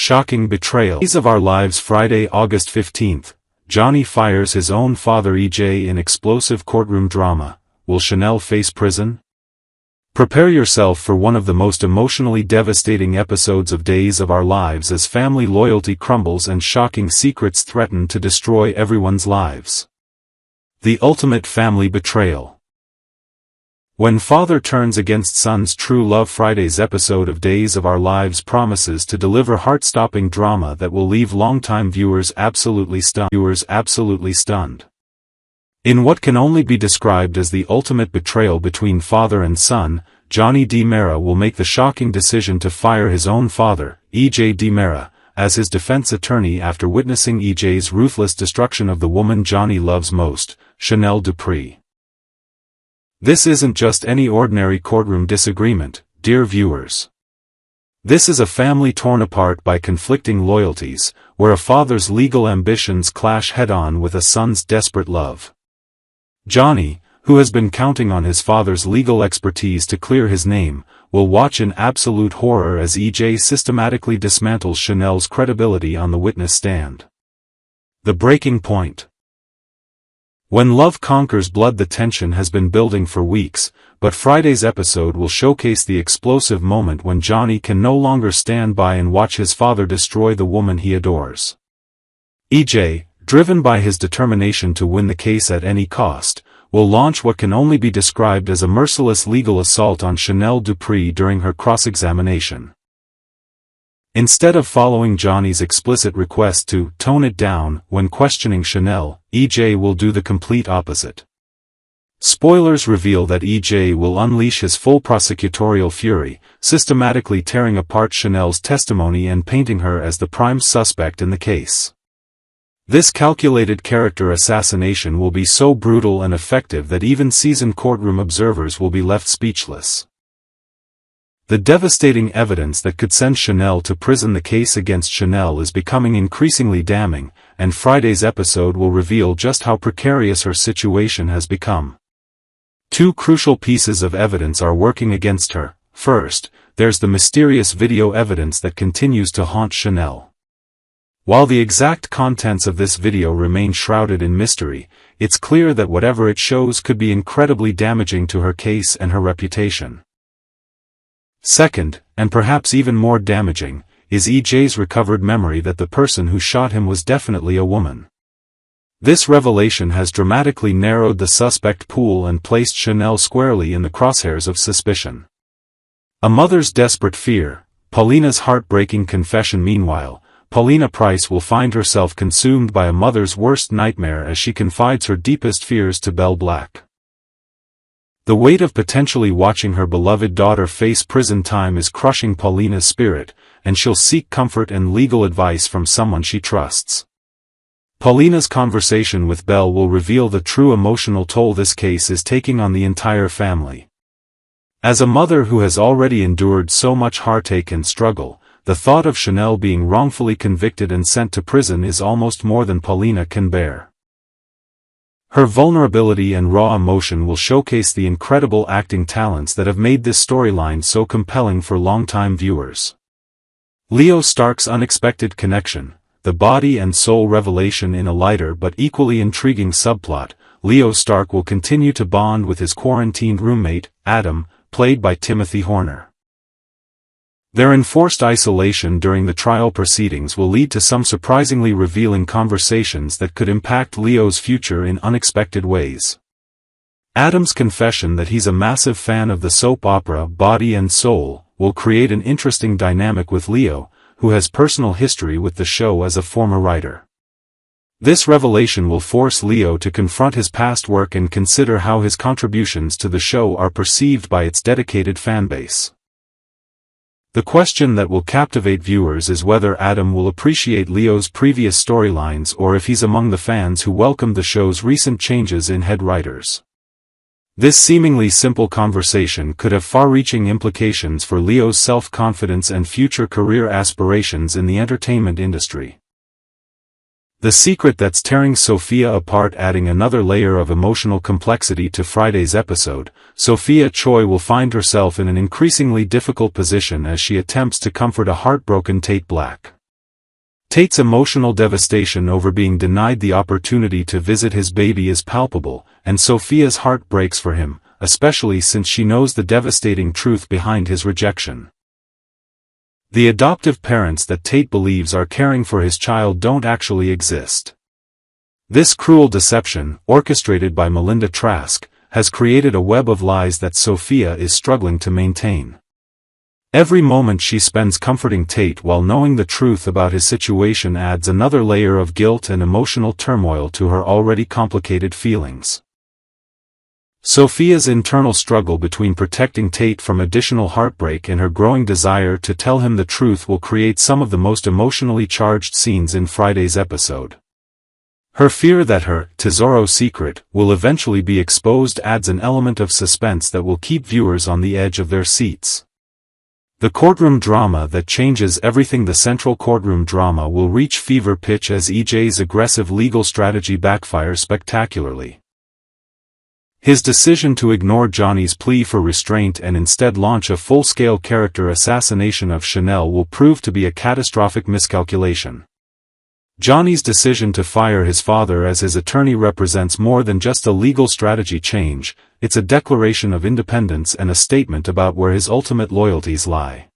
Shocking betrayal. Days of Our Lives, Friday, August 15th. Johnny fires his own father. EJ in explosive courtroom drama. Will Chanel face prison? Prepare yourself for one of the most emotionally devastating episodes of Days of Our Lives as family loyalty crumbles and shocking secrets threaten to destroy everyone's lives. The ultimate family betrayal. When father turns against son's true love. Friday's episode of Days of Our Lives promises to deliver heart-stopping drama that will leave longtime viewers absolutely stunned. In what can only be described as the ultimate betrayal between father and son, Johnny DiMera will make the shocking decision to fire his own father, EJ DiMera, as his defense attorney after witnessing EJ's ruthless destruction of the woman Johnny loves most, Chanel Dupree. This isn't just any ordinary courtroom disagreement, dear viewers. This is a family torn apart by conflicting loyalties, where a father's legal ambitions clash head-on with a son's desperate love. Johnny, who has been counting on his father's legal expertise to clear his name, will watch in absolute horror as EJ systematically dismantles Chanel's credibility on the witness stand. The breaking point. When love conquers blood. The tension has been building for weeks, but Friday's episode will showcase the explosive moment when Johnny can no longer stand by and watch his father destroy the woman he adores. EJ, driven by his determination to win the case at any cost, will launch what can only be described as a merciless legal assault on Chanel Dupree during her cross-examination. Instead of following Johnny's explicit request to tone it down when questioning Chanel, EJ will do the complete opposite. Spoilers reveal that EJ will unleash his full prosecutorial fury, systematically tearing apart Chanel's testimony and painting her as the prime suspect in the case. This calculated character assassination will be so brutal and effective that even seasoned courtroom observers will be left speechless. The devastating evidence that could send Chanel to prison. The case against Chanel is becoming increasingly damning, and Friday's episode will reveal just how precarious her situation has become. Two crucial pieces of evidence are working against her. First, there's the mysterious video evidence that continues to haunt Chanel. While the exact contents of this video remain shrouded in mystery, it's clear that whatever it shows could be incredibly damaging to her case and her reputation. Second, and perhaps even more damaging, is EJ's recovered memory that the person who shot him was definitely a woman. This revelation has dramatically narrowed the suspect pool and placed Chanel squarely in the crosshairs of suspicion. A mother's desperate fear, Paulina's heartbreaking confession. Meanwhile, Paulina Price will find herself consumed by a mother's worst nightmare as she confides her deepest fears to Belle Black. The weight of potentially watching her beloved daughter face prison time is crushing Paulina's spirit, and she'll seek comfort and legal advice from someone she trusts. Paulina's conversation with Belle will reveal the true emotional toll this case is taking on the entire family. As a mother who has already endured so much heartache and struggle, the thought of Chanel being wrongfully convicted and sent to prison is almost more than Paulina can bear. Her vulnerability and raw emotion will showcase the incredible acting talents that have made this storyline so compelling for longtime viewers. Leo Stark's unexpected connection, the body and soul revelation. In a lighter but equally intriguing subplot, Leo Stark will continue to bond with his quarantined roommate, Adam, played by Timothy Horner. Their enforced isolation during the trial proceedings will lead to some surprisingly revealing conversations that could impact Leo's future in unexpected ways. Adam's confession that he's a massive fan of the soap opera Body and Soul will create an interesting dynamic with Leo, who has personal history with the show as a former writer. This revelation will force Leo to confront his past work and consider how his contributions to the show are perceived by its dedicated fanbase. The question that will captivate viewers is whether Adam will appreciate Leo's previous storylines or if he's among the fans who welcomed the show's recent changes in head writers. This seemingly simple conversation could have far-reaching implications for Leo's self-confidence and future career aspirations in the entertainment industry. The secret that's tearing Sophia apart. Adding another layer of emotional complexity to Friday's episode, Sophia Choi will find herself in an increasingly difficult position as she attempts to comfort a heartbroken Tate Black. Tate's emotional devastation over being denied the opportunity to visit his baby is palpable, and Sophia's heart breaks for him, especially since she knows the devastating truth behind his rejection. The adoptive parents that Tate believes are caring for his child don't actually exist. This cruel deception, orchestrated by Melinda Trask, has created a web of lies that Sophia is struggling to maintain. Every moment she spends comforting Tate while knowing the truth about his situation adds another layer of guilt and emotional turmoil to her already complicated feelings. Sophia's internal struggle between protecting Tate from additional heartbreak and her growing desire to tell him the truth will create some of the most emotionally charged scenes in Friday's episode. Her fear that her Tesoro secret will eventually be exposed adds an element of suspense that will keep viewers on the edge of their seats. The courtroom drama that changes everything. The central courtroom drama will reach fever pitch as EJ's aggressive legal strategy backfires spectacularly. His decision to ignore Johnny's plea for restraint and instead launch a full-scale character assassination of Chanel will prove to be a catastrophic miscalculation. Johnny's decision to fire his father as his attorney represents more than just a legal strategy change, it's a declaration of independence and a statement about where his ultimate loyalties lie.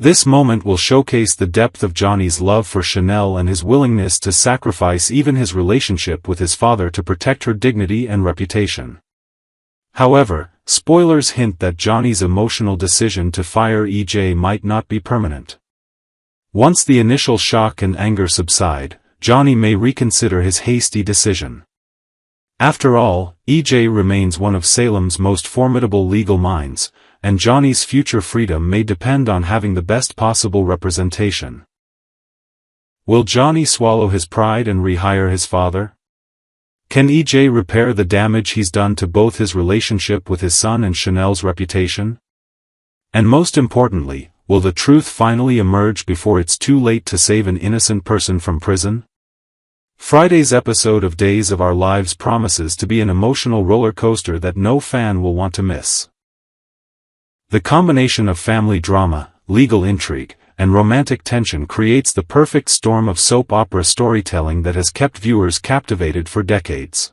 This moment will showcase the depth of Johnny's love for Chanel and his willingness to sacrifice even his relationship with his father to protect her dignity and reputation. However, spoilers hint that Johnny's emotional decision to fire EJ might not be permanent. Once the initial shock and anger subside, Johnny may reconsider his hasty decision. After all, EJ remains one of Salem's most formidable legal minds, and Johnny's future freedom may depend on having the best possible representation. Will Johnny swallow his pride and rehire his father? Can EJ repair the damage he's done to both his relationship with his son and Chanel's reputation? And most importantly, will the truth finally emerge before it's too late to save an innocent person from prison? Friday's episode of Days of Our Lives promises to be an emotional roller coaster that no fan will want to miss. The combination of family drama, legal intrigue, and romantic tension creates the perfect storm of soap opera storytelling that has kept viewers captivated for decades.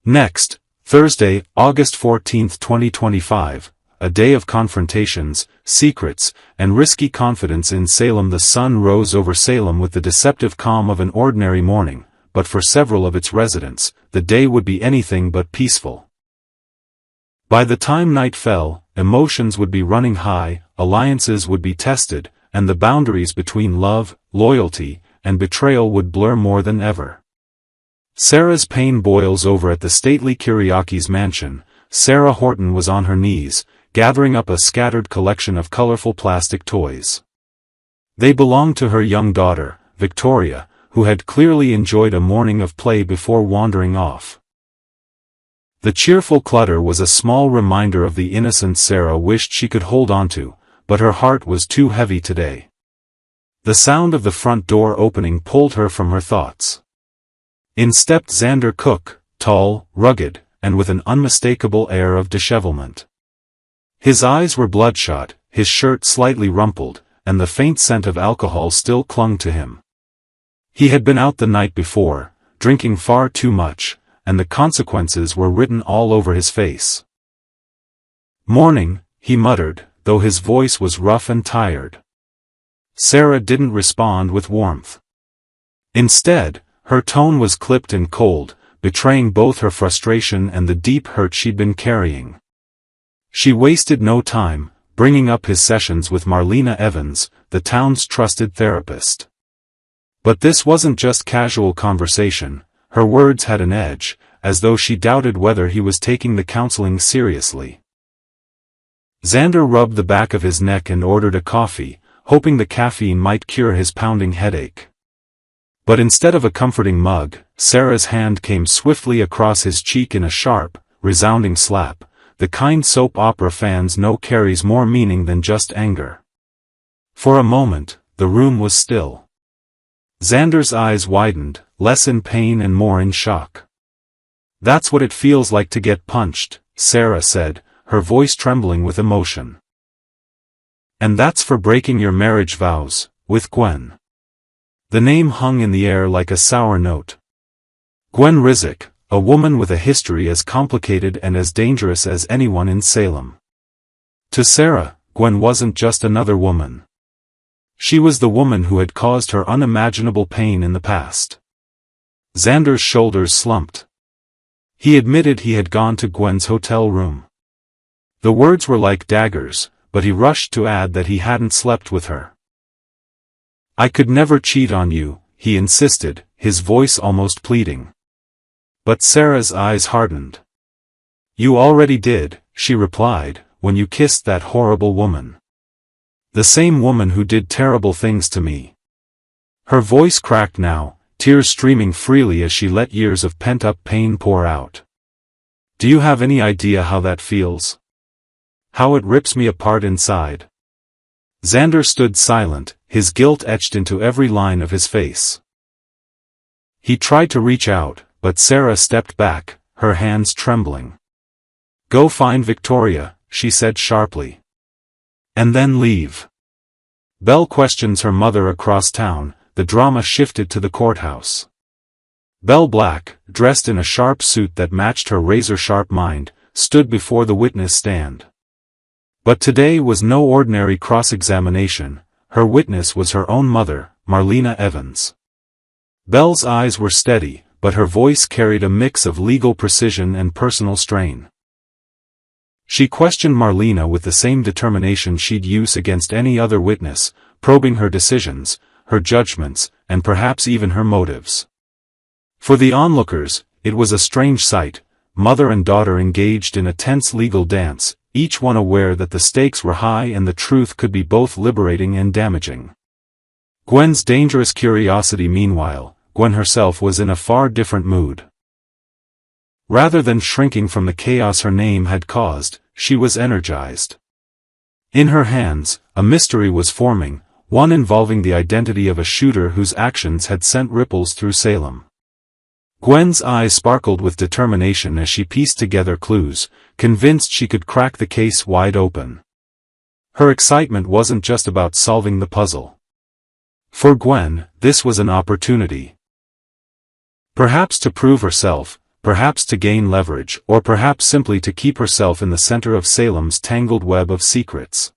Next, Thursday, August 14, 2025, a day of confrontations, secrets, and risky confidence in Salem. The sun rose over Salem with the deceptive calm of an ordinary morning, but for several of its residents, the day would be anything but peaceful. By the time night fell, emotions would be running high, alliances would be tested, and the boundaries between love, loyalty, and betrayal would blur more than ever. Sarah's pain boils over at the stately Kiriaki's mansion. Sarah Horton was on her knees, gathering up a scattered collection of colorful plastic toys. They belonged to her young daughter, Victoria, who had clearly enjoyed a morning of play before wandering off. The cheerful clutter was a small reminder of the innocence Sarah wished she could hold onto, but her heart was too heavy today. The sound of the front door opening pulled her from her thoughts. In stepped Xander Cook, tall, rugged, and with an unmistakable air of dishevelment. His eyes were bloodshot, his shirt slightly rumpled, and the faint scent of alcohol still clung to him. He had been out the night before, drinking far too much, and the consequences were written all over his face. "Morning," he muttered, though his voice was rough and tired. Sarah didn't respond with warmth. Instead, her tone was clipped and cold, betraying both her frustration and the deep hurt she'd been carrying. She wasted no time, bringing up his sessions with Marlena Evans, the town's trusted therapist. But this wasn't just casual conversation. Her words had an edge, as though she doubted whether he was taking the counseling seriously. Xander rubbed the back of his neck and ordered a coffee, hoping the caffeine might cure his pounding headache. But instead of a comforting mug, Sarah's hand came swiftly across his cheek in a sharp, resounding slap, the kind soap opera fans know carries more meaning than just anger. For a moment, the room was still. Xander's eyes widened, less in pain and more in shock. "That's what it feels like to get punched," Sarah said, her voice trembling with emotion. "And that's for breaking your marriage vows, with Gwen." The name hung in the air like a sour note. Gwen Rizek, a woman with a history as complicated and as dangerous as anyone in Salem. To Sarah, Gwen wasn't just another woman. She was the woman who had caused her unimaginable pain in the past. Xander's shoulders slumped. He admitted he had gone to Gwen's hotel room. The words were like daggers, but he rushed to add that he hadn't slept with her. "I could never cheat on you," he insisted, his voice almost pleading. But Sarah's eyes hardened. "You already did," she replied, "when you kissed that horrible woman. The same woman who did terrible things to me." Her voice cracked now, tears streaming freely as she let years of pent-up pain pour out. "Do you have any idea how that feels? How it rips me apart inside?" Xander stood silent, his guilt etched into every line of his face. He tried to reach out, but Sarah stepped back, her hands trembling. "Go find Victoria," she said sharply. "And then leave." Belle questions her mother across town. The drama shifted to the courthouse. Belle Black, dressed in a sharp suit that matched her razor-sharp mind, stood before the witness stand. But today was no ordinary cross-examination. Her witness was her own mother, Marlena Evans. Belle's eyes were steady, but her voice carried a mix of legal precision and personal strain. She questioned Marlena with the same determination she'd use against any other witness, probing her decisions, her judgments, and perhaps even her motives. For the onlookers, it was a strange sight, mother and daughter engaged in a tense legal dance, each one aware that the stakes were high and the truth could be both liberating and damaging. Gwen's dangerous curiosity meanwhile, Gwen herself was in a far different mood. Rather than shrinking from the chaos her name had caused, she was energized. In her hands, a mystery was forming, one involving the identity of a shooter whose actions had sent ripples through Salem. Gwen's eyes sparkled with determination as she pieced together clues, convinced she could crack the case wide open. Her excitement wasn't just about solving the puzzle. For Gwen, this was an opportunity. Perhaps to prove herself, perhaps to gain leverage, or perhaps simply to keep herself in the center of Salem's tangled web of secrets.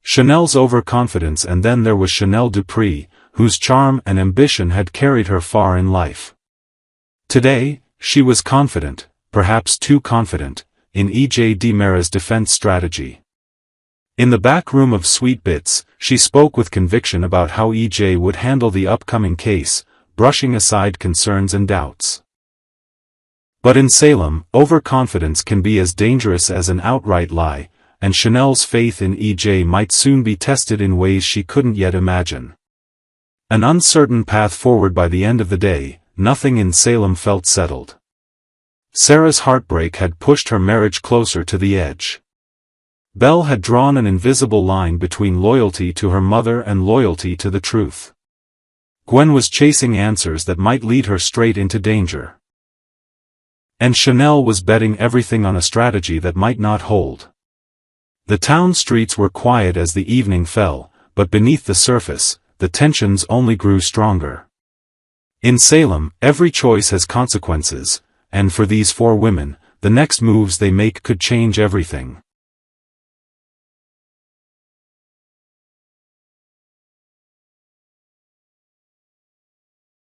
Chanel's overconfidence, and then there was Chanel Dupree, whose charm and ambition had carried her far in life. Today, she was confident, perhaps too confident, in E.J. DiMera's defense strategy. In the back room of Sweet Bits, she spoke with conviction about how E.J. would handle the upcoming case, brushing aside concerns and doubts. But in Salem, overconfidence can be as dangerous as an outright lie, and Chanel's faith in E.J. might soon be tested in ways she couldn't yet imagine. An uncertain path forward. By the end of the day, nothing in Salem felt settled. Sarah's heartbreak had pushed her marriage closer to the edge. Belle had drawn an invisible line between loyalty to her mother and loyalty to the truth. Gwen was chasing answers that might lead her straight into danger. And Chanel was betting everything on a strategy that might not hold. The town streets were quiet as the evening fell, but beneath the surface, the tensions only grew stronger. In Salem, every choice has consequences, and for these four women, the next moves they make could change everything.